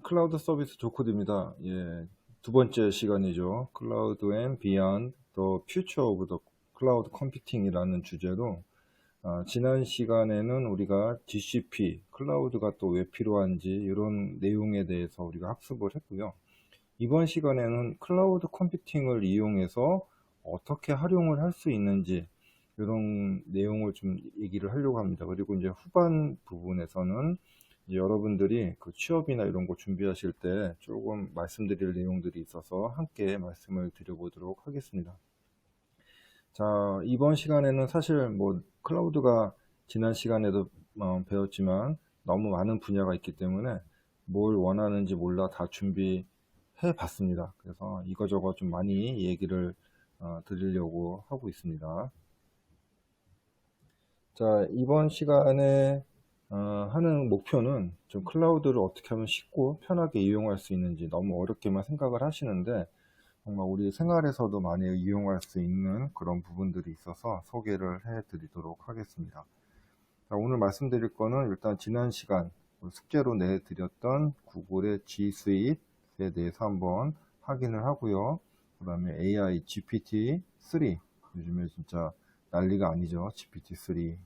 클라우드 서비스 조코드입니다. 예, 두 번째 시간이죠. Cloud and Beyond the Future of the Cloud Computing이라는 주제로 지난 시간에는 우리가 GCP, 클라우드가 또 왜 필요한지 이런 내용에 대해서 우리가 학습을 했고요. 이번 시간에는 클라우드 컴퓨팅을 이용해서 어떻게 활용을 할 수 있는지 이런 내용을 좀 얘기를 하려고 합니다. 그리고 이제 후반 부분에서는 이제 여러분들이 그 취업이나 이런 거 준비하실 때 조금 말씀드릴 내용들이 있어서 함께 말씀을 드려보도록 하겠습니다. 자, 이번 시간에는 사실 뭐 클라우드가 지난 시간에도 배웠지만 너무 많은 분야가 있기 때문에 뭘 원하는지 몰라 다 준비해 봤습니다. 그래서 이거저거 좀 많이 얘기를 드리려고 하고 있습니다. 자, 이번 시간에 하는 목표는 좀 클라우드를 어떻게 하면 쉽고 편하게 이용할 수 있는지, 너무 어렵게만 생각을 하시는데 정말 우리 생활에서도 많이 이용할 수 있는 그런 부분들이 있어서 소개를 해 드리도록 하겠습니다. 자, 오늘 말씀드릴 거는 일단 지난 시간 숙제로 내드렸던 구글의 G Suite에 대해서 한번 확인을 하고요. 그 다음에 AI GPT-3, 요즘에 진짜 난리가 아니죠, GPT-3.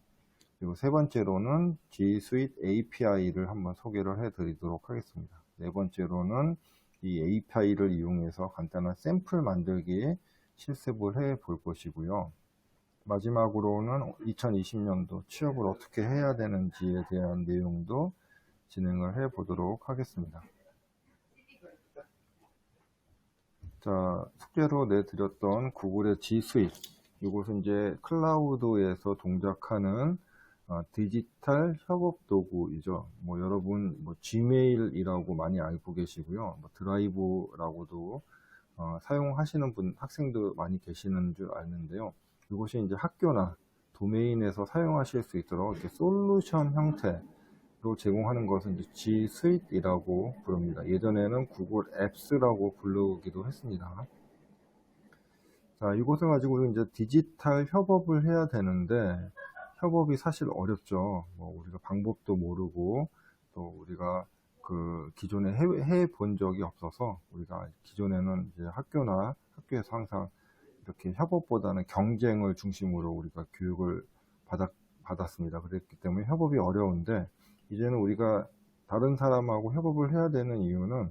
그리고 세 번째로는 G Suite API를 한번 소개를 해 드리도록 하겠습니다. 네 번째로는 이 API를 이용해서 간단한 샘플 만들기 실습을 해 볼 것이고요. 마지막으로는 2020년도 취업을 어떻게 해야 되는지에 대한 내용도 진행을 해 보도록 하겠습니다. 자, 숙제로 내드렸던 구글의 G Suite, 이것은 이제 클라우드에서 동작하는 디지털 협업 도구이죠. 뭐 여러분 뭐 지메일이라고 많이 알고 계시고요. 뭐 드라이브라고도 사용하시는 학생도 많이 계시는 줄 아는데요. 이것이 이제 학교나 도메인에서 사용하실 수 있도록 이렇게 솔루션 형태로 제공하는 것은 이제 G Suite이라고 부릅니다. 예전에는 구글 앱스라고 부르기도 했습니다. 자, 이것을 가지고 이제 디지털 협업을 해야 되는데 협업이 사실 어렵죠. 뭐 우리가 방법도 모르고 또 우리가 그 기존에 해 본 적이 없어서 우리가 기존에는 이제 학교에서 항상 이렇게 협업보다는 경쟁을 중심으로 우리가 교육을 받았습니다. 그랬기 때문에 협업이 어려운데 이제는 우리가 다른 사람하고 협업을 해야 되는 이유는,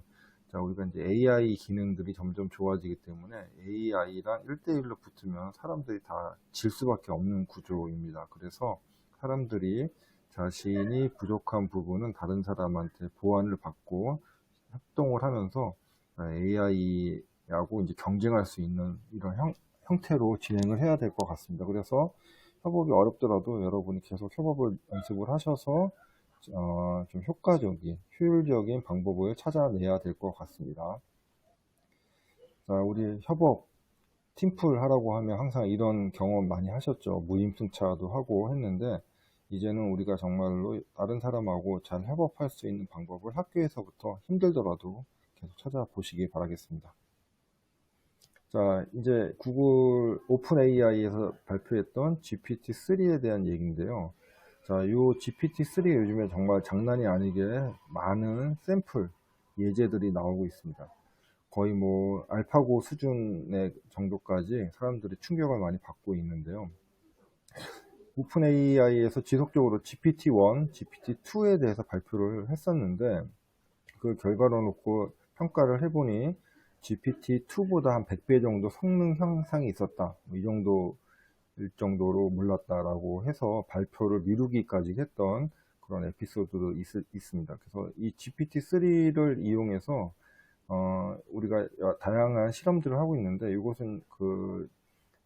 자, 우리가 이제 AI 기능들이 점점 좋아지기 때문에 AI랑 1대1로 붙으면 사람들이 다 질 수밖에 없는 구조입니다. 그래서 사람들이 자신이 부족한 부분은 다른 사람한테 보완을 받고 협동을 하면서 AI하고 이제 경쟁할 수 있는 이런 형태로 진행을 해야 될 것 같습니다. 그래서 협업이 어렵더라도 여러분이 계속 협업을 연습을 하셔서 좀 효율적인 방법을 찾아내야 될 것 같습니다. 자, 우리 협업, 팀플 하라고 하면 항상 이런 경험 많이 하셨죠. 무임승차도 하고 했는데, 이제는 우리가 정말로 다른 사람하고 잘 협업할 수 있는 방법을 학교에서부터 힘들더라도 계속 찾아보시기 바라겠습니다. 자, 이제 구글 오픈 AI에서 발표했던 GPT-3에 대한 얘기인데요. 자, 이 GPT-3 요즘에 정말 장난이 아니게 많은 샘플 예제들이 나오고 있습니다. 거의 뭐 알파고 수준의 정도까지 사람들이 충격을 많이 받고 있는데요. 오픈 AI에서 지속적으로 GPT-1, GPT-2에 대해서 발표를 했었는데 그 결과로 놓고 평가를 해보니 GPT-2보다 한 100배 정도 성능 향상이 있었다, 이 정도로 몰랐다라고 해서 발표를 미루기까지 했던 그런 에피소드도 있습니다. 그래서 이 GPT-3를 이용해서 우리가 다양한 실험들을 하고 있는데, 이것은 그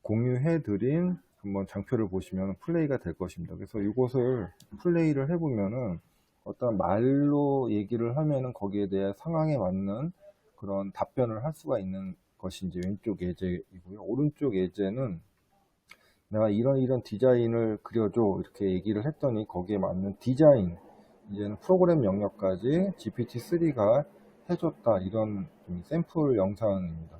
공유해드린 한번 장표를 보시면 플레이가 될 것입니다. 그래서 이것을 플레이를 해보면은 어떤 말로 얘기를 하면은 거기에 대해 상황에 맞는 그런 답변을 할 수가 있는 것이 이제 왼쪽 예제이고요. 오른쪽 예제는 내가 이런 디자인을 그려줘 이렇게 얘기를 했더니 거기에 맞는 디자인, 이제는 프로그램 영역까지 GPT-3가 해줬다, 이런 좀 샘플 영상입니다.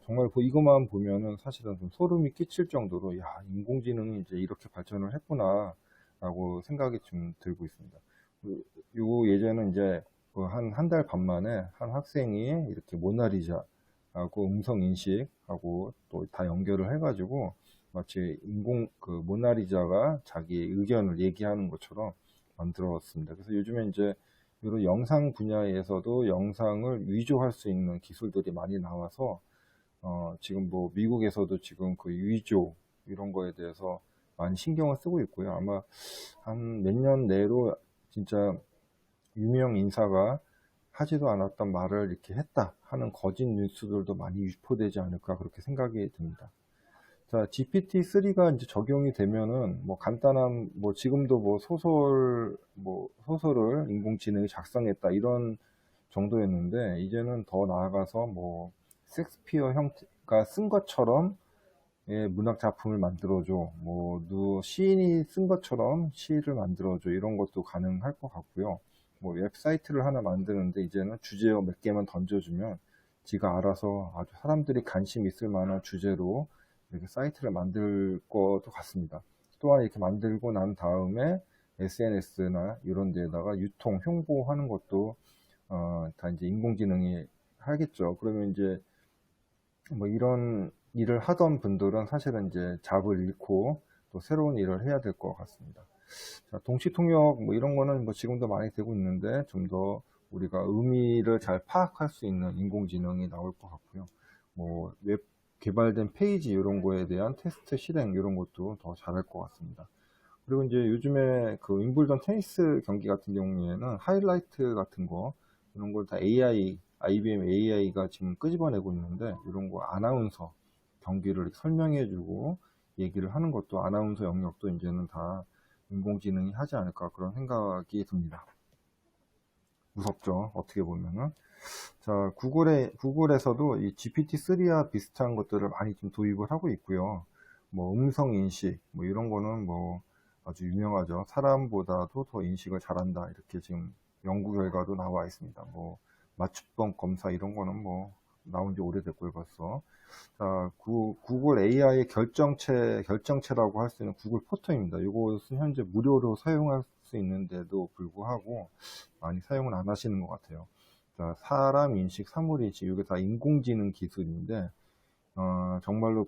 정말 이것만 보면은 사실은 좀 소름이 끼칠 정도로, 야, 인공지능이 이제 이렇게 발전을 했구나 라고 생각이 좀 들고 있습니다. 요 예제는 이제 한 달 반 만에 한 학생이 이렇게 모나리자하고 음성 인식하고 또 다 연결을 해가지고 마치 모나리자가 자기 의견을 얘기하는 것처럼 만들었습니다. 그래서 요즘에 이제 이런 영상 분야에서도 영상을 위조할 수 있는 기술들이 많이 나와서 지금 뭐 미국에서도 지금 그 위조 이런 거에 대해서 많이 신경을 쓰고 있고요. 아마 한 몇 년 내로 진짜 유명 인사가 하지도 않았던 말을 이렇게 했다 하는 거짓 뉴스들도 많이 유포되지 않을까 그렇게 생각이 듭니다. 자, GPT-3가 이제 적용이 되면은 뭐 간단한 뭐 지금도 뭐 소설을 인공지능이 작성했다 이런 정도였는데 이제는 더 나아가서 뭐 셰익스피어 형태가 쓴 것처럼 예, 문학 작품을 만들어줘. 시인이 쓴 것처럼 시를 만들어줘. 이런 것도 가능할 것 같고요. 뭐 웹사이트를 하나 만드는데 이제는 주제어 몇 개만 던져주면 지가 알아서 아주 사람들이 관심 있을 만한 주제로 이렇게 사이트를 만들 것도 같습니다. 또한 이렇게 만들고 난 다음에 SNS나 이런 데다가 유통, 홍보하는 것도 다 이제 인공지능이 하겠죠. 그러면 이제 뭐 이런 일을 하던 분들은 사실은 이제 잡을 잃고 또 새로운 일을 해야 될 것 같습니다. 자, 동시통역 뭐 이런 거는 뭐 지금도 많이 되고 있는데 좀 더 우리가 의미를 잘 파악할 수 있는 인공지능이 나올 것 같고요. 뭐 웹 개발된 페이지 이런 거에 대한 테스트 실행 이런 것도 더 잘할 것 같습니다. 그리고 이제 요즘에 그 윈블던 테니스 경기 같은 경우에는 하이라이트 같은 거 이런 걸 다 IBM AI가 지금 끄집어내고 있는데 이런 거 아나운서 경기를 설명해주고 얘기를 하는 것도 아나운서 영역도 이제는 다 인공지능이 하지 않을까 그런 생각이 듭니다. 무섭죠, 어떻게 보면은. 자, 구글에서도 이 GPT-3와 비슷한 것들을 많이 좀 도입을 하고 있고요. 뭐 음성 인식 뭐 이런 거는 뭐 아주 유명하죠. 사람보다도 더 인식을 잘한다 이렇게 지금 연구 결과도 나와 있습니다. 뭐 맞춤법 검사 이런 거는 뭐 나온 지 오래됐고요 벌써. 자, 구글 AI 결정체라고 할 수 있는 구글 포토입니다. 이것은 현재 무료로 사용할 수 있는데도 불구하고 많이 사용을 안 하시는 것 같아요. 자, 사람 인식, 사물 인식, 이게 다 인공지능 기술인데, 정말로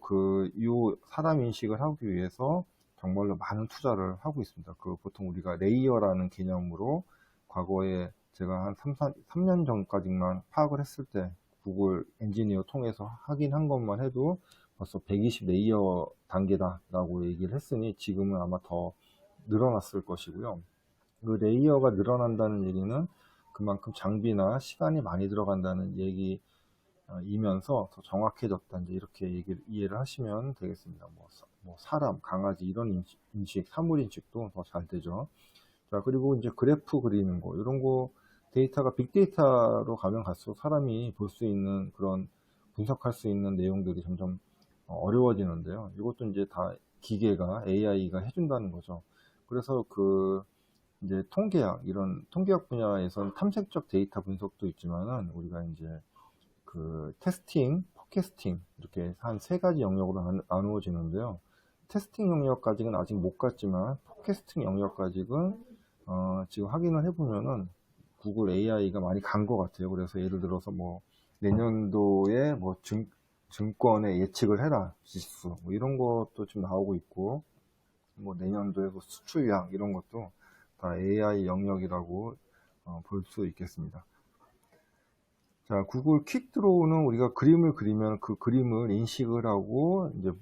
사람 인식을 하기 위해서 정말로 많은 투자를 하고 있습니다. 보통 우리가 레이어라는 개념으로 과거에 제가 한 3년 전까지만 파악을 했을 때 구글 엔지니어 통해서 확인한 것만 해도 벌써 120 레이어 단계다 라고 얘기를 했으니 지금은 아마 더 늘어났을 것이고요. 그 레이어가 늘어난다는 얘기는 그만큼 장비나 시간이 많이 들어간다는 얘기이면서 더 정확해졌다 이제 이렇게 이해를 하시면 되겠습니다. 사람, 강아지 이런 인식, 사물 인식도 더 잘 되죠. 자, 그리고 이제 그래프 그리는 거 이런 거 데이터가 빅데이터로 가면 갈수록 사람이 볼 수 있는 그런 분석할 수 있는 내용들이 점점 어려워지는데요. 이것도 이제 다 기계가 AI가 해준다는 거죠. 그래서 이제 이런 통계학 분야에서는 탐색적 데이터 분석도 있지만은 우리가 이제 테스팅, 포캐스팅 이렇게 한 세 가지 영역으로 나누어지는데요. 테스팅 영역까지는 아직 못 갔지만 포캐스팅 영역까지는 지금 확인을 해보면은 구글 AI가 많이 간 것 같아요. 그래서 예를 들어서 뭐 내년도에 뭐 증권의 예측을 해라 지수 뭐 이런 것도 지금 나오고 있고 뭐 내년도에 수출 양 이런 것도 다 AI 영역이라고 볼 수 있겠습니다. 자, 구글 퀵 드로우는 우리가 그림을 그리면 그 그림을 인식을 하고 이제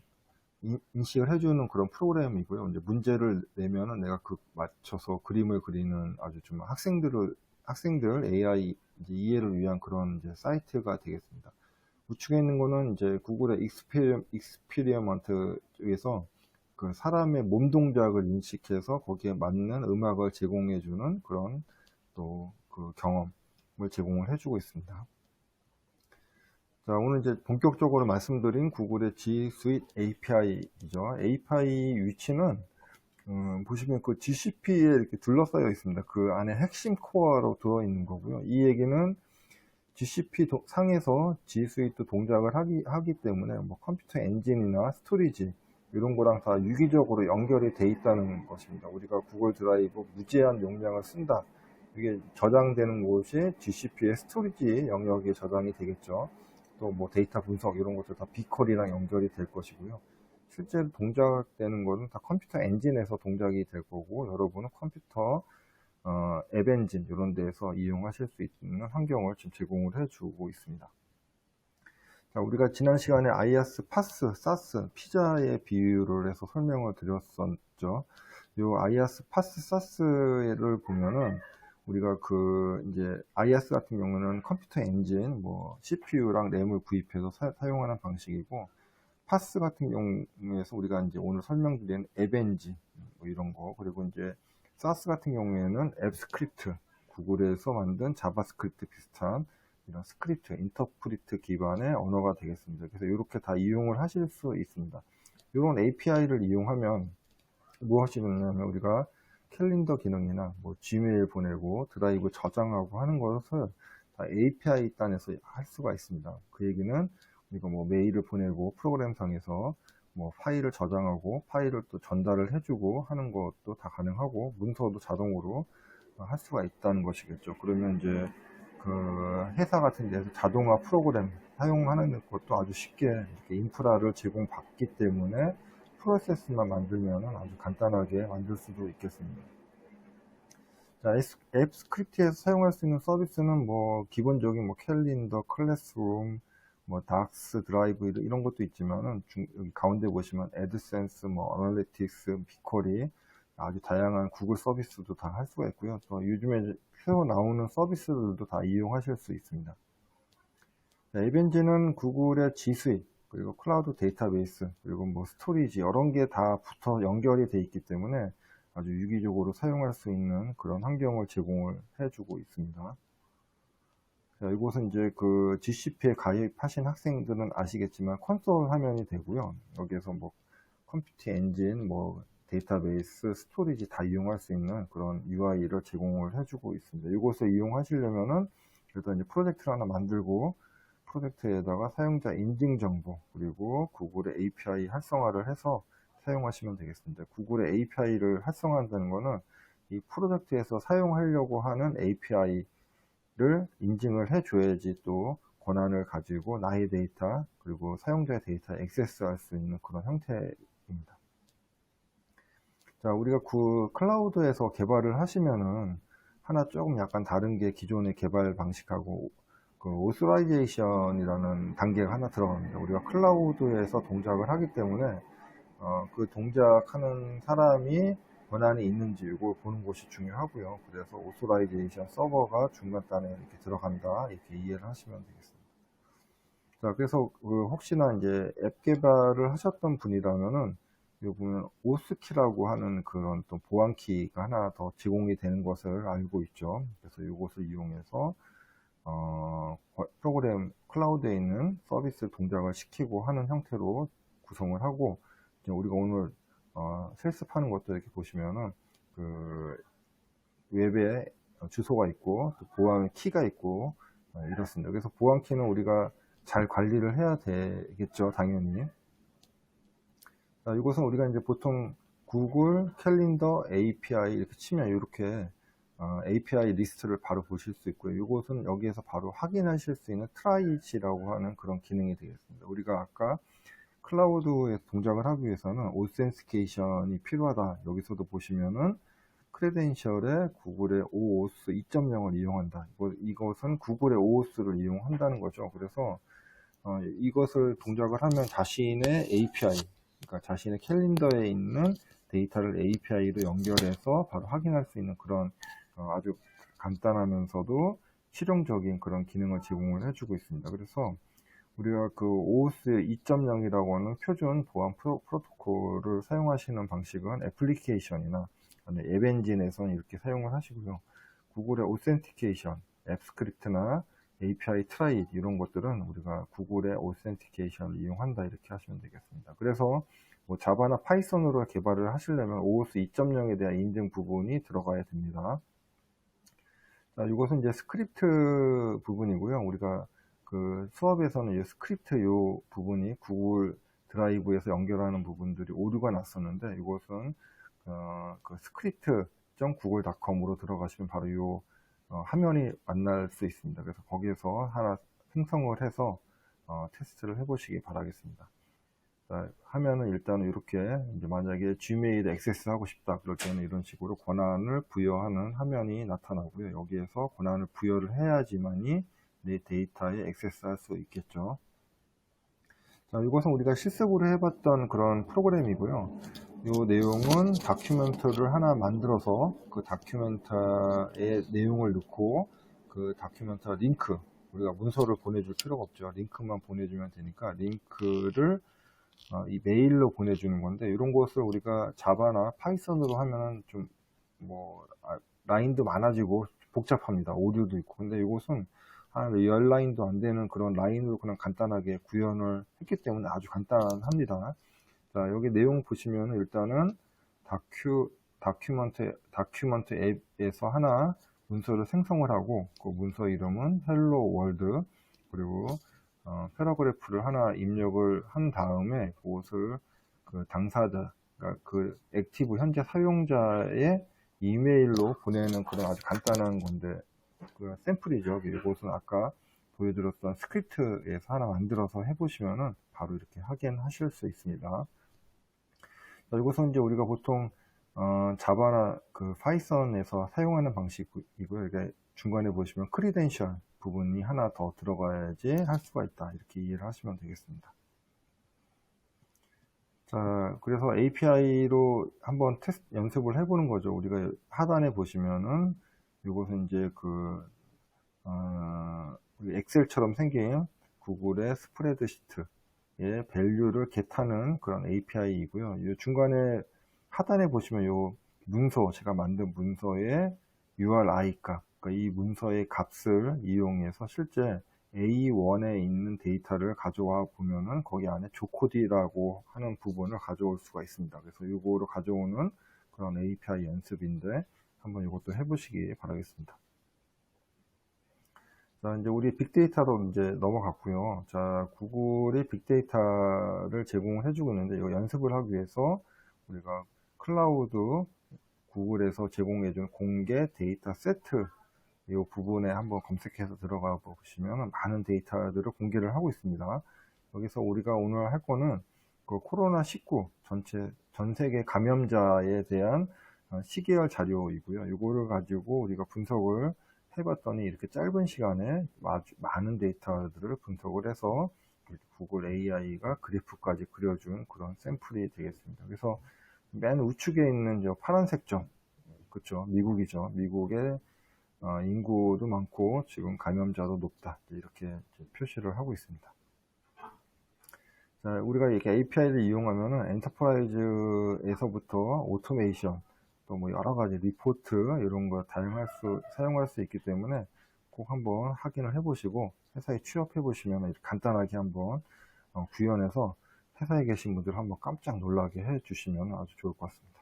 인식을 해주는 그런 프로그램이고요. 이제 문제를 내면은 내가 맞춰서 그림을 그리는 아주 좀 학생들 AI 이제 이해를 위한 그런 이제 사이트가 되겠습니다. 우측에 있는 거는 이제 구글의 익스피리먼트 쪽에서 그 사람의 몸 동작을 인식해서 거기에 맞는 음악을 제공해주는 그런 또 그 경험을 제공을 해주고 있습니다. 자, 오늘 이제 본격적으로 말씀드린 구글의 G Suite API이죠. API 위치는 보시면 그 GCP에 이렇게 둘러싸여 있습니다. 그 안에 핵심 코어로 들어있는 거고요. 이 얘기는 GCP 상에서 G Suite 동작을 하기 때문에 뭐 컴퓨터 엔진이나 스토리지 이런 거랑 다 유기적으로 연결이 돼 있다는 것입니다. 우리가 구글 드라이브 무제한 용량을 쓴다 이게 저장되는 곳이 GCP의 스토리지 영역에 저장이 되겠죠. 또 뭐 데이터 분석 이런 것들 다 비퀄이랑 연결이 될 것이고요. 실제로 동작되는 거는 다 컴퓨터 엔진에서 동작이 될 거고, 여러분은 컴퓨터 앱 엔진 이런 데에서 이용하실 수 있는 환경을 지금 제공을 해주고 있습니다. 자, 우리가 지난 시간에 IaaS, PaaS, SaaS, 피자의 비유를 해서 설명을 드렸었죠. 요 IaaS, PaaS, SaaS를 보면은 우리가 이제 IaaS 같은 경우는 컴퓨터 엔진, 뭐 CPU랑 램을 구입해서 사용하는 방식이고, PaaS 같은 경우에서 우리가 이제 오늘 설명드린 앱 엔진 뭐 이런 거, 그리고 이제 SaaS 같은 경우에는 앱 스크립트, 구글에서 만든 자바스크립트 비슷한 이런 스크립트, 인터프리트 기반의 언어가 되겠습니다. 그래서 이렇게 다 이용을 하실 수 있습니다. 이런 API를 이용하면 무엇이 좋냐면, 우리가 캘린더 기능이나 뭐 지메일 보내고 드라이브 저장하고 하는 것을 다 API 단에서 할 수가 있습니다. 그 얘기는 우리가 뭐 메일을 보내고 프로그램상에서 뭐 파일을 저장하고 파일을 또 전달을 해주고 하는 것도 다 가능하고, 문서도 자동으로 할 수가 있다는 것이겠죠. 그러면 이제 그 회사 같은 데서 자동화 프로그램 사용하는 것도 아주 쉽게 이렇게 인프라를 제공받기 때문에 프로세스만 만들면 아주 간단하게 만들 수도 있겠습니다. 자, 앱 스크립트에서 사용할 수 있는 서비스는 뭐 기본적인 뭐 캘린더, 클래스룸, 뭐 닥스, 드라이브 이런 것도 있지만은 여기 가운데 보시면 애드센스, 뭐 어널리틱스, 비쿼리, 아주 다양한 구글 서비스도 다 할 수가 있고요. 또 요즘에 새로 나오는 서비스들도 다 이용하실 수 있습니다. 앱 엔진은 구글의 G 수입, 그리고 클라우드 데이터베이스, 그리고 뭐 스토리지 이런 게 다 붙어 연결이 돼 있기 때문에 아주 유기적으로 사용할 수 있는 그런 환경을 제공을 해주고 있습니다. 자, 이곳은 이제 그 GCP에 가입하신 학생들은 아시겠지만 콘솔 화면이 되고요. 여기에서 뭐 컴퓨터 엔진, 뭐 데이터베이스, 스토리지 다 이용할 수 있는 그런 UI를 제공을 해주고 있습니다. 이곳을 이용하시려면은 일단 이제 프로젝트를 하나 만들고, 프로젝트에다가 사용자 인증 정보, 그리고 구글의 API 활성화를 해서 사용하시면 되겠습니다. 구글의 API를 활성화한다는 것은 이 프로젝트에서 사용하려고 하는 API를 인증을 해줘야지 또 권한을 가지고 나의 데이터, 그리고 사용자의 데이터에 액세스할 수 있는 그런 형태입니다. 자, 우리가 그 클라우드에서 개발을 하시면은 하나 조금 약간 다른 게 기존의 개발 방식하고 그 오스라이제이션이라는 단계가 하나 들어갑니다. 우리가 클라우드에서 동작을 하기 때문에 그 동작하는 사람이 권한이 있는지 이걸 보는 것이 중요하고요. 그래서 오스라이제이션 서버가 중간단에 이렇게 들어간다, 이렇게 이해를 하시면 되겠습니다. 자, 그래서 혹시나 이제 앱 개발을 하셨던 분이라면은 여기 보면 오스키라고 하는 그런 또 보안키가 하나 더 제공이 되는 것을 알고 있죠. 그래서 이것을 이용해서 프로그램 클라우드에 있는 서비스 동작을 시키고 하는 형태로 구성을 하고, 이제 우리가 오늘 실습하는 것도 이렇게 보시면은 그 웹에 주소가 있고 또 보안 키가 있고 이렇습니다. 그래서 보안 키는 우리가 잘 관리를 해야 되겠죠, 당연히. 자, 이것은 우리가 이제 보통 구글 캘린더 API 이렇게 치면 이렇게 API 리스트를 바로 보실 수 있고요. 이것은 여기에서 바로 확인하실 수 있는 트라이지라고 하는 그런 기능이 되겠습니다. 우리가 아까 클라우드에 동작을 하기 위해서는 오센티케이션이 필요하다. 여기서도 보시면은 크레덴셜에 구글의 OAuth 2.0을 이용한다. 이것은 구글의 OAuth를 이용한다는 거죠. 그래서 이것을 동작을 하면 자신의 API, 그러니까 자신의 캘린더에 있는 데이터를 API로 연결해서 바로 확인할 수 있는 그런 아주 간단하면서도 실용적인 그런 기능을 제공을 해주고 있습니다. 그래서 우리가 그 OAuth 2.0이라고 하는 표준 보안 프로토콜을 사용하시는 방식은 애플리케이션이나 앱 엔진에서는 이렇게 사용을 하시고요. 구글의 오센티케이션, 앱 스크립트나 API 트라이 이런 것들은 우리가 구글의 오센티케이션을 이용한다, 이렇게 하시면 되겠습니다. 그래서 뭐 자바나 파이썬으로 개발을 하시려면 OAuth 2.0에 대한 인증 부분이 들어가야 됩니다. 자, 이것은 이제 스크립트 부분이고요. 우리가 그 수업에서는 이 스크립트 요 부분이 구글 드라이브에서 연결하는 부분들이 오류가 났었는데, 이것은 그 script.google.com으로 들어가시면 바로 요 화면이 만날 수 있습니다. 그래서 거기에서 하나 생성을 해서 테스트를 해보시기 바라겠습니다. 자, 하면은 일단은 이렇게 이제 만약에 Gmail에 액세스 하고 싶다 그럴 때는 이런 식으로 권한을 부여하는 화면이 나타나고요. 여기에서 권한을 부여를 해야지만이 내 데이터에 액세스 할 수 있겠죠. 자, 이것은 우리가 실습으로 해봤던 그런 프로그램이고요. 이 내용은 다큐멘터를 하나 만들어서 그 다큐멘터의 내용을 넣고 그 다큐멘터 링크, 우리가 문서를 보내줄 필요가 없죠. 링크만 보내주면 되니까 링크를 이 메일로 보내주는 건데, 이런 것을 우리가 자바나 파이썬으로 하면 좀 라인도 많아지고 복잡합니다. 오류도 있고. 근데 이것은 한 10라인도 안 되는 그런 라인으로 그냥 간단하게 구현을 했기 때문에 아주 간단합니다. 자, 여기 내용 보시면 일단은 다큐먼트 앱에서 하나 문서를 생성을 하고, 그 문서 이름은 헬로 월드, 그리고 패러그래프를 하나 입력을 한 다음에 그것을 그 당사자, 그러니까 그 액티브 현재 사용자의 이메일로 보내는 그런 아주 간단한 건데, 그 샘플이죠. 이것은 아까 보여드렸던 스크립트에서 하나 만들어서 해보시면은 바로 이렇게 확인하실 수 있습니다. 자, 이것은 이제 우리가 보통 자바나 그 파이썬에서 사용하는 방식이고요. 이게 중간에 보시면 크리덴셜 부분이 하나 더 들어가야지 할 수가 있다, 이렇게 이해를 하시면 되겠습니다. 자, 그래서 API로 한번 테스트 연습을 해보는 거죠. 우리가 하단에 보시면은 이것은 이제 그 엑셀처럼 생긴 구글의 스프레드시트의 밸류를 겟하는 그런 API이고요. 이 중간에 하단에 보시면 이 문서, 제가 만든 문서의 URI 값, 그러니까 이 문서의 값을 이용해서 실제 A1에 있는 데이터를 가져와 보면은 거기 안에 조코디라고 하는 부분을 가져올 수가 있습니다. 그래서 이거를 가져오는 그런 API 연습인데 한번 이것도 해보시기 바라겠습니다. 자, 이제 우리 빅데이터로 이제 넘어갔고요. 자, 구글이 빅데이터를 제공을 해주고 있는데, 이거 연습을 하기 위해서 우리가 클라우드 구글에서 제공해준 공개 데이터 세트 이 부분에 한번 검색해서 들어가 보시면 많은 데이터들을 공개를 하고 있습니다. 여기서 우리가 오늘 할 거는 그 코로나19 전 세계 감염자에 대한 시계열 자료이고요. 이거를 가지고 우리가 분석을 해봤더니 이렇게 짧은 시간에 아주 많은 데이터들을 분석을 해서 구글 AI가 그래프까지 그려준 그런 샘플이 되겠습니다. 그래서 맨 우측에 있는 저 파란색 점, 그렇죠? 미국이죠. 미국의 인구도 많고 지금 감염자도 높다, 이렇게 표시를 하고 있습니다. 자, 우리가 이렇게 API를 이용하면은 엔터프라이즈에서부터 오토메이션, 또 뭐 여러 가지 리포트 이런 거 사용할 수 있기 때문에 꼭 한번 확인을 해보시고 회사에 취업해 보시면 이렇게 간단하게 한번 구현해서 회사에 계신 분들 한번 깜짝 놀라게 해 주시면 아주 좋을 것 같습니다.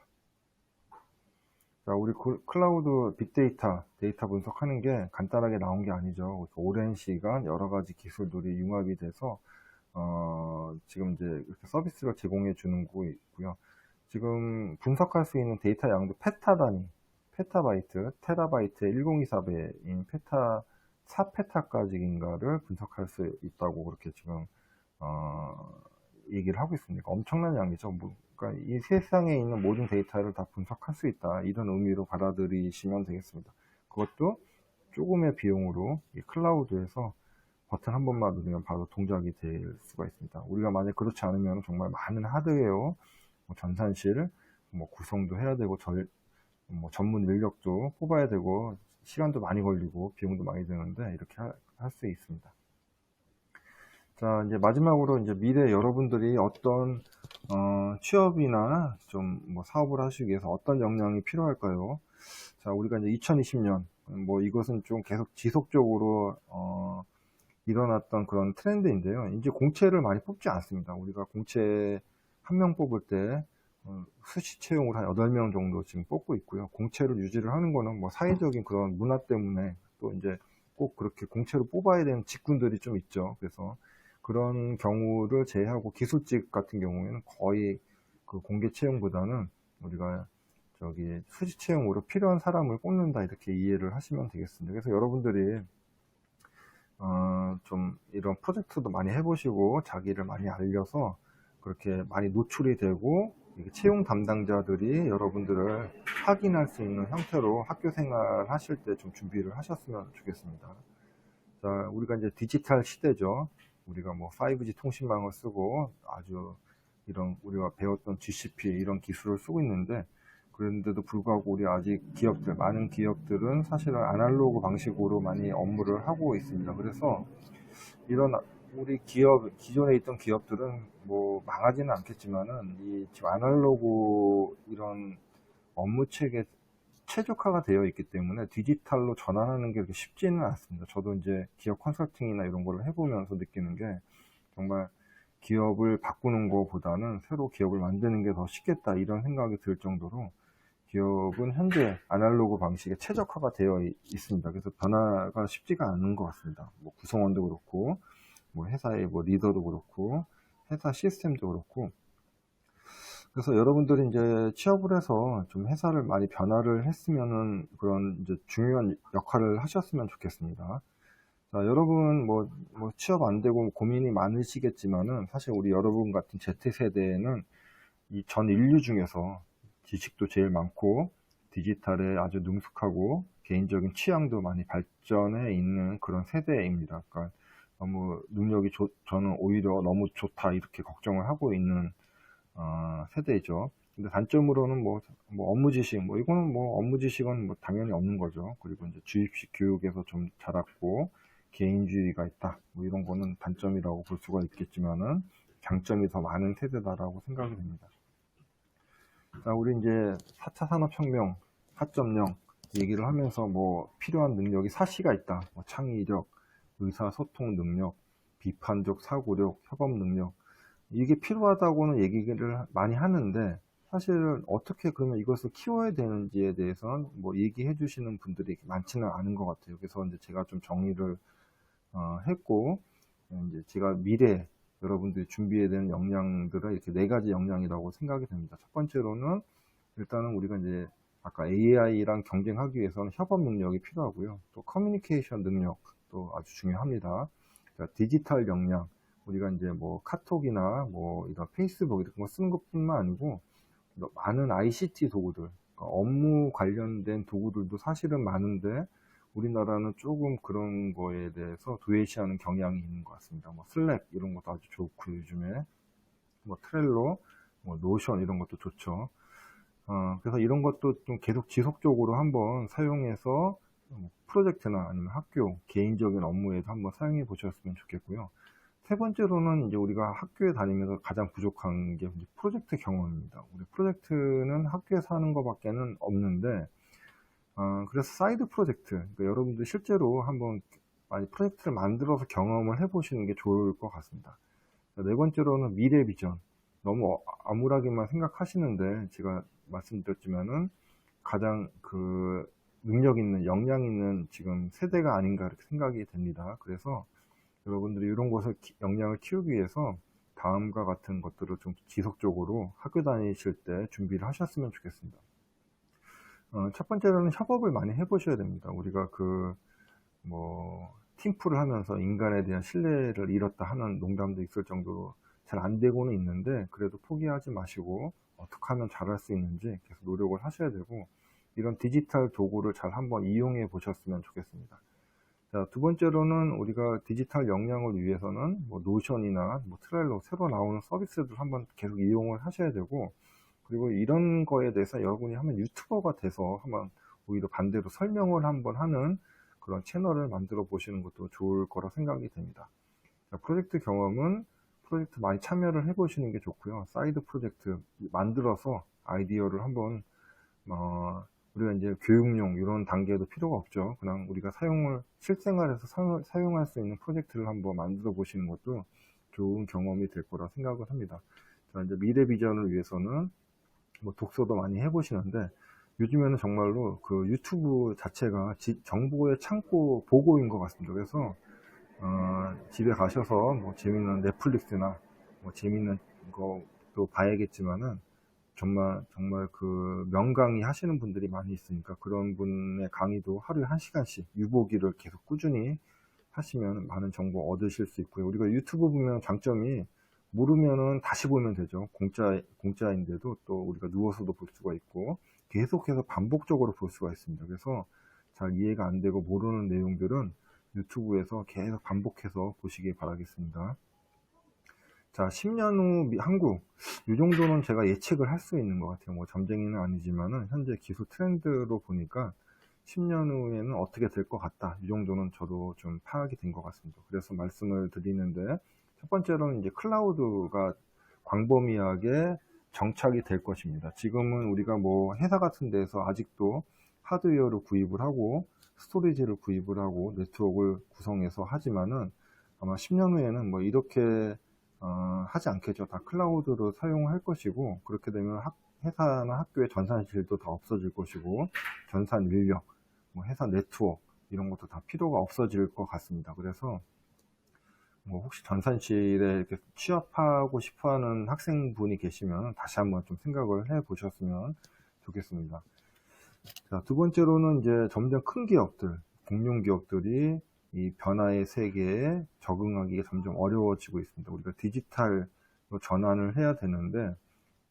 자, 우리 클라우드 빅데이터 데이터 분석하는 게 간단하게 나온 게 아니죠. 오랜 시간 여러 가지 기술들이 융합이 돼서 지금 이제 이렇게 서비스를 제공해 주는 거고요. 지금 분석할 수 있는 데이터 양도 페타 단위, 페타바이트, 테라바이트의 1024배인 페타 4페타까지인가를 분석할 수 있다고 그렇게 지금 얘기를 하고 있습니다. 엄청난 양이죠. 그러니까 이 세상에 있는 모든 데이터를 다 분석할 수 있다, 이런 의미로 받아들이시면 되겠습니다. 그것도 조금의 비용으로 이 클라우드에서 버튼 한 번만 누르면 바로 동작이 될 수가 있습니다. 우리가 만약 그렇지 않으면 정말 많은 하드웨어, 전산실, 구성도 해야 되고, 전문 인력도 뽑아야 되고, 시간도 많이 걸리고, 비용도 많이 드는데, 이렇게 할 수 있습니다. 자, 이제 마지막으로 이제 미래 여러분들이 어떤, 취업이나 좀 사업을 하시기 위해서 어떤 역량이 필요할까요? 자, 우리가 이제 2020년, 이것은 좀 계속 지속적으로, 일어났던 그런 트렌드인데요. 이제 공채를 많이 뽑지 않습니다. 우리가 공채 한 명 뽑을 때 수시 채용을 한 8명 정도 지금 뽑고 있고요. 공채를 유지를 하는 거는 사회적인 그런 문화 때문에 또 이제 꼭 그렇게 공채로 뽑아야 되는 직군들이 좀 있죠. 그래서 그런 경우를 제외하고 기술직 같은 경우에는 거의 그 공개 채용보다는 우리가 저기 수시 채용으로 필요한 사람을 뽑는다, 이렇게 이해를 하시면 되겠습니다. 그래서 여러분들이 좀 이런 프로젝트도 많이 해보시고 자기를 많이 알려서 그렇게 많이 노출이 되고, 이게 채용 담당자들이 여러분들을 확인할 수 있는 형태로 학교 생활 하실 때 좀 준비를 하셨으면 좋겠습니다. 자, 우리가 이제 디지털 시대죠. 우리가 뭐 5G 통신망을 쓰고 아주 이런 우리가 배웠던 GCP 이런 기술을 쓰고 있는데, 그런데도 불구하고 우리 아직 기업들, 많은 기업들은 사실은 아날로그 방식으로 많이 업무를 하고 있습니다. 그래서 이런 우리 기업, 기존에 있던 기업들은 뭐 망하지는 않겠지만은 이 지금 아날로그 이런 업무 체계 최적화가 되어 있기 때문에 디지털로 전환하는 게 그렇게 쉽지는 않습니다. 저도 이제 기업 컨설팅이나 이런 거를 해보면서 느끼는 게, 정말 기업을 바꾸는 것보다는 새로 기업을 만드는 게 더 쉽겠다, 이런 생각이 들 정도로 기업은 현재 아날로그 방식에 최적화가 되어 있습니다. 그래서 변화가 쉽지가 않은 것 같습니다. 뭐 구성원도 그렇고, 뭐 회사의 뭐 리더도 그렇고, 회사 시스템도 그렇고. 그래서 여러분들이 이제 취업을 해서 좀 회사를 많이 변화를 했으면은 그런 이제 중요한 역할을 하셨으면 좋겠습니다. 자, 여러분 뭐 취업 안 되고 고민이 많으시겠지만은, 사실 우리 여러분 같은 Z세대에는 이 전 인류 중에서 지식도 제일 많고 디지털에 아주 능숙하고 개인적인 취향도 많이 발전해 있는 그런 세대입니다. 그러니까 너무 능력이 저는 오히려 너무 좋다, 이렇게 걱정을 하고 있는 세대죠. 근데 단점으로는 뭐 업무 지식, 뭐 이거는 뭐 업무 지식은 뭐 당연히 없는 거죠. 그리고 이제 주입식 교육에서 좀 자랐고 개인주의가 있다, 뭐 이런 거는 단점이라고 볼 수가 있겠지만은 장점이 더 많은 세대다라고 생각이 됩니다. 자, 우리 이제 4차 산업혁명 4.0 얘기를 하면서 뭐 필요한 능력이 4C가 있다. 뭐 창의력, 의사소통 능력, 비판적 사고력, 협업 능력, 이게 필요하다고는 얘기를 많이 하는데, 사실은 어떻게 그러면 이것을 키워야 되는지에 대해서는 뭐 얘기해 주시는 분들이 많지는 않은 것 같아요. 그래서 이제 제가 좀 정리를 했고, 이제 제가 미래 여러분들이 준비해야 되는 역량들은 이렇게 4가지 역량이라고 생각이 됩니다. 첫 번째로는 일단은 우리가 이제 아까 AI랑 경쟁하기 위해서는 협업 능력이 필요하고요. 또 커뮤니케이션 능력도 아주 중요합니다. 자, 디지털 역량, 우리가 이제 뭐 카톡이나 뭐 이런 페이스북 이런 거 쓰는 것뿐만 아니고 많은 ICT 도구들, 그러니까 업무 관련된 도구들도 사실은 많은데 우리나라는 조금 그런 거에 대해서 도외시하는 경향이 있는 것 같습니다. 뭐 슬랙 이런 것도 아주 좋고, 요즘에 뭐 트렐로, 뭐 노션 이런 것도 좋죠. 그래서 이런 것도 좀 계속 지속적으로 한번 사용해서 프로젝트나 아니면 학교 개인적인 업무에도 한번 사용해 보셨으면 좋겠고요. 세 번째로는 이제 우리가 학교에 다니면서 가장 부족한 게 프로젝트 경험입니다. 우리 프로젝트는 학교에서 하는 것밖에는 없는데, 그래서 사이드 프로젝트, 그러니까 여러분들 실제로 한번 많이 프로젝트를 만들어서 경험을 해보시는 게 좋을 것 같습니다. 네 번째로는 미래 비전. 너무 암울하게만 생각하시는데, 제가 말씀드렸지만은 가장 그 능력 있는, 역량 있는 지금 세대가 아닌가, 이렇게 생각이 됩니다. 그래서 여러분들이 이런 것을 역량을 키우기 위해서 다음과 같은 것들을 좀 지속적으로 학교 다니실 때 준비를 하셨으면 좋겠습니다. 첫 번째로는 협업을 많이 해보셔야 됩니다. 우리가 팀플을 하면서 인간에 대한 신뢰를 잃었다 하는 농담도 있을 정도로 잘 안 되고는 있는데, 그래도 포기하지 마시고 어떻게 하면 잘할 수 있는지 계속 노력을 하셔야 되고, 이런 디지털 도구를 잘 한번 이용해 보셨으면 좋겠습니다. 자, 두 번째로는 우리가 디지털 역량을 위해서는 뭐 노션이나 뭐 트렐로 새로 나오는 서비스들 한번 계속 이용을 하셔야 되고, 그리고 이런 거에 대해서 여러분이 한번 유튜버가 돼서 한번 오히려 반대로 설명을 한번 하는 그런 채널을 만들어 보시는 것도 좋을 거라 생각이 됩니다. 자, 프로젝트 경험은 프로젝트 많이 참여를 해 보시는 게 좋고요. 사이드 프로젝트 만들어서 아이디어를 한번 우리가 이제 교육용 이런 단계도 필요가 없죠. 그냥 우리가 실생활에서 사용할 수 있는 프로젝트를 한번 만들어 보시는 것도 좋은 경험이 될 거라 생각을 합니다. 자, 이제 미래 비전을 위해서는 뭐 독서도 많이 해보시는데, 요즘에는 정말로 그 유튜브 자체가 정보의 창고 보고인 것 같습니다. 그래서 집에 가셔서 뭐 재밌는 넷플릭스나 뭐 재밌는 것도 봐야겠지만은 정말 그 명강의 하시는 분들이 많이 있으니까 그런 분의 강의도 하루에 1시간씩 유보기를 계속 꾸준히 하시면 많은 정보 얻으실 수 있고요. 우리가 유튜브 보면 장점이 모르면은 다시 보면 되죠. 공짜인데도 또 우리가 누워서도 볼 수가 있고 계속해서 반복적으로 볼 수가 있습니다. 그래서 잘 이해가 안 되고 모르는 내용들은 유튜브에서 계속 반복해서 보시기 바라겠습니다. 자, 10년 후 한국, 이 정도는 제가 예측을 할 수 있는 것 같아요. 뭐 잠쟁이는 아니지만은 현재 기술 트렌드로 보니까 10년 후에는 어떻게 될 것 같다. 이 정도는 저도 좀 파악이 된 것 같습니다. 그래서 말씀을 드리는데, 첫 번째로는 이제 클라우드가 광범위하게 정착이 될 것입니다. 지금은 우리가 뭐 회사 같은 데서 아직도 하드웨어를 구입을 하고 스토리지를 구입을 하고 네트워크를 구성해서 하지만은 아마 10년 후에는 뭐 이렇게 하지 않겠죠. 다 클라우드로 사용할 것이고, 그렇게 되면 회사나 학교의 전산실도 다 없어질 것이고, 전산 인력, 뭐 회사 네트워크 이런 것도 다 필요가 없어질 것 같습니다. 그래서 뭐 혹시 전산실에 이렇게 취업하고 싶어하는 학생분이 계시면 다시 한번 좀 생각을 해 보셨으면 좋겠습니다. 자, 두 번째로는 이제 점점 큰 기업들, 공룡 기업들이 이 변화의 세계에 적응하기가 점점 어려워지고 있습니다. 우리가 디지털로 전환을 해야 되는데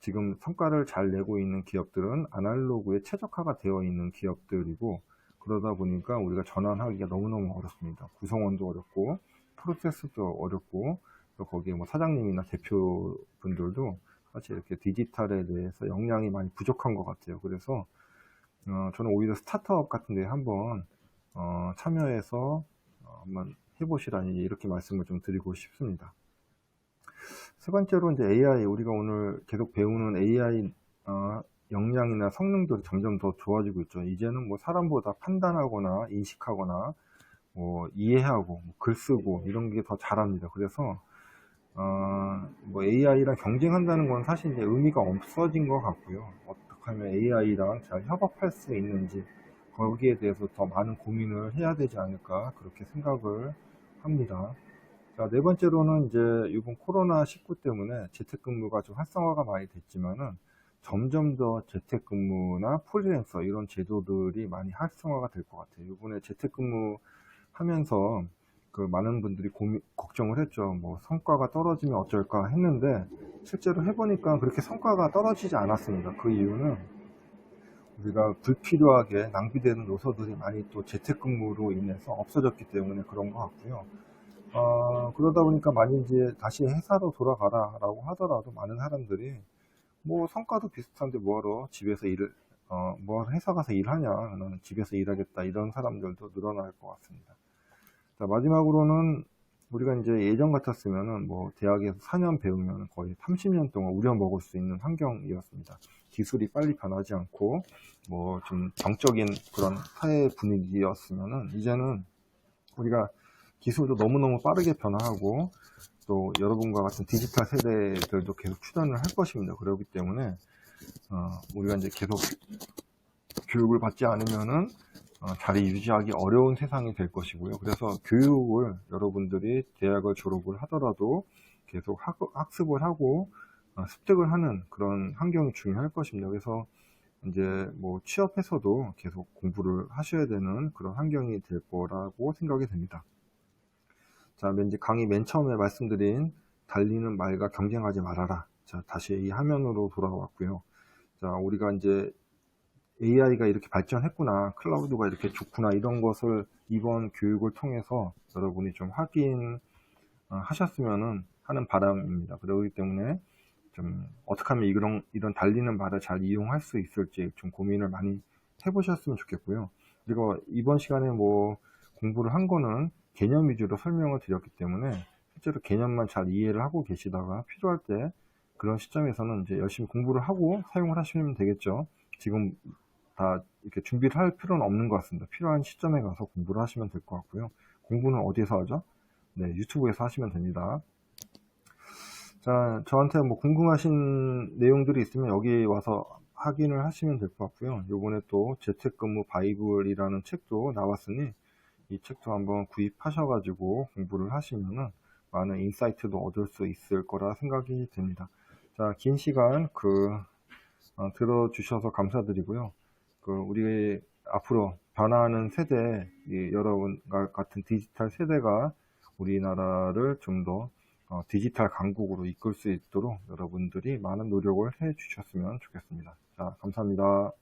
지금 성과를 잘 내고 있는 기업들은 아날로그에 최적화가 되어 있는 기업들이고, 그러다 보니까 우리가 전환하기가 너무너무 어렵습니다. 구성원도 어렵고 프로세스도 어렵고, 또 거기에 뭐 사장님이나 대표분들도 사실 이렇게 디지털에 대해서 역량이 많이 부족한 것 같아요. 그래서 저는 오히려 스타트업 같은 데 한번 참여해서 한번 해보시라니 이렇게 말씀을 좀 드리고 싶습니다. 세 번째로 이제 AI, 우리가 오늘 계속 배우는 AI 역량이나 성능들이 점점 더 좋아지고 있죠. 이제는 뭐 사람보다 판단하거나 인식하거나 뭐 이해하고 뭐 글 쓰고 이런 게 더 잘합니다. 그래서 뭐 AI랑 경쟁한다는 건 사실 이제 의미가 없어진 것 같고요. 어떻게 하면 AI랑 잘 협업할 수 있는지 거기에 대해서 더 많은 고민을 해야 되지 않을까 그렇게 생각을 합니다. 자, 네 번째로는 이제 이번 코로나19 때문에 재택근무가 좀 활성화가 많이 됐지만은 점점 더 재택근무나 프리랜서 이런 제도들이 많이 활성화가 될 것 같아요. 이번에 재택근무 하면서 그 많은 분들이 걱정을 했죠. 뭐 성과가 떨어지면 어쩔까 했는데 실제로 해보니까 그렇게 성과가 떨어지지 않았습니다. 그 이유는 우리가 불필요하게 낭비되는 요소들이 많이 또 재택근무로 인해서 없어졌기 때문에 그런 것 같고요. 그러다 보니까 만약 이제 다시 회사로 돌아가라 라고 하더라도 많은 사람들이 뭐 성과도 비슷한데 뭐하러 집에서 뭐하러 회사 가서 일하냐, 나는 집에서 일하겠다, 이런 사람들도 늘어날 것 같습니다. 자, 마지막으로는 우리가 이제 예전 같았으면은 뭐 대학에서 4년 배우면 거의 30년 동안 우려먹을 수 있는 환경이었습니다. 기술이 빨리 변하지 않고 뭐 좀 정적인 그런 사회 분위기였으면은 이제는 우리가 기술도 너무너무 빠르게 변화하고 또 여러분과 같은 디지털 세대들도 계속 출현을 할 것입니다. 그렇기 때문에 우리가 이제 계속 교육을 받지 않으면은 자리 유지하기 어려운 세상이 될 것이고요. 그래서 교육을 여러분들이 대학을 졸업을 하더라도 계속 학습을 하고 습득을 하는 그런 환경이 중요할 것입니다. 그래서 이제 뭐 취업해서도 계속 공부를 하셔야 되는 그런 환경이 될 거라고 생각이 됩니다. 자, 이제 강의 맨 처음에 말씀드린 달리는 말과 경쟁하지 말아라. 자, 다시 이 화면으로 돌아왔고요. 자, 우리가 이제 AI가 이렇게 발전했구나, 클라우드가 이렇게 좋구나, 이런 것을 이번 교육을 통해서 여러분이 좀 확인하셨으면 하는 바람입니다. 그렇기 때문에 좀 어떻게 하면 이런 달리는 말을 잘 이용할 수 있을지 좀 고민을 많이 해보셨으면 좋겠고요. 그리고 이번 시간에 뭐 공부를 한 거는 개념 위주로 설명을 드렸기 때문에 실제로 개념만 잘 이해를 하고 계시다가 필요할 때 그런 시점에서는 이제 열심히 공부를 하고 사용을 하시면 되겠죠. 지금 다 이렇게 준비를 할 필요는 없는 것 같습니다. 필요한 시점에 가서 공부를 하시면 될 것 같고요. 공부는 어디에서 하죠? 네, 유튜브에서 하시면 됩니다. 자, 저한테 뭐 궁금하신 내용들이 있으면 여기 와서 확인을 하시면 될 것 같고요. 요번에 또 재택근무 바이블이라는 책도 나왔으니 이 책도 한번 구입하셔가지고 공부를 하시면은 많은 인사이트도 얻을 수 있을 거라 생각이 됩니다. 자, 긴 시간 들어주셔서 감사드리고요. 우리 앞으로 변화하는 세대, 여러분과 같은 디지털 세대가 우리나라를 좀 더 디지털 강국으로 이끌 수 있도록 여러분들이 많은 노력을 해 주셨으면 좋겠습니다. 자, 감사합니다.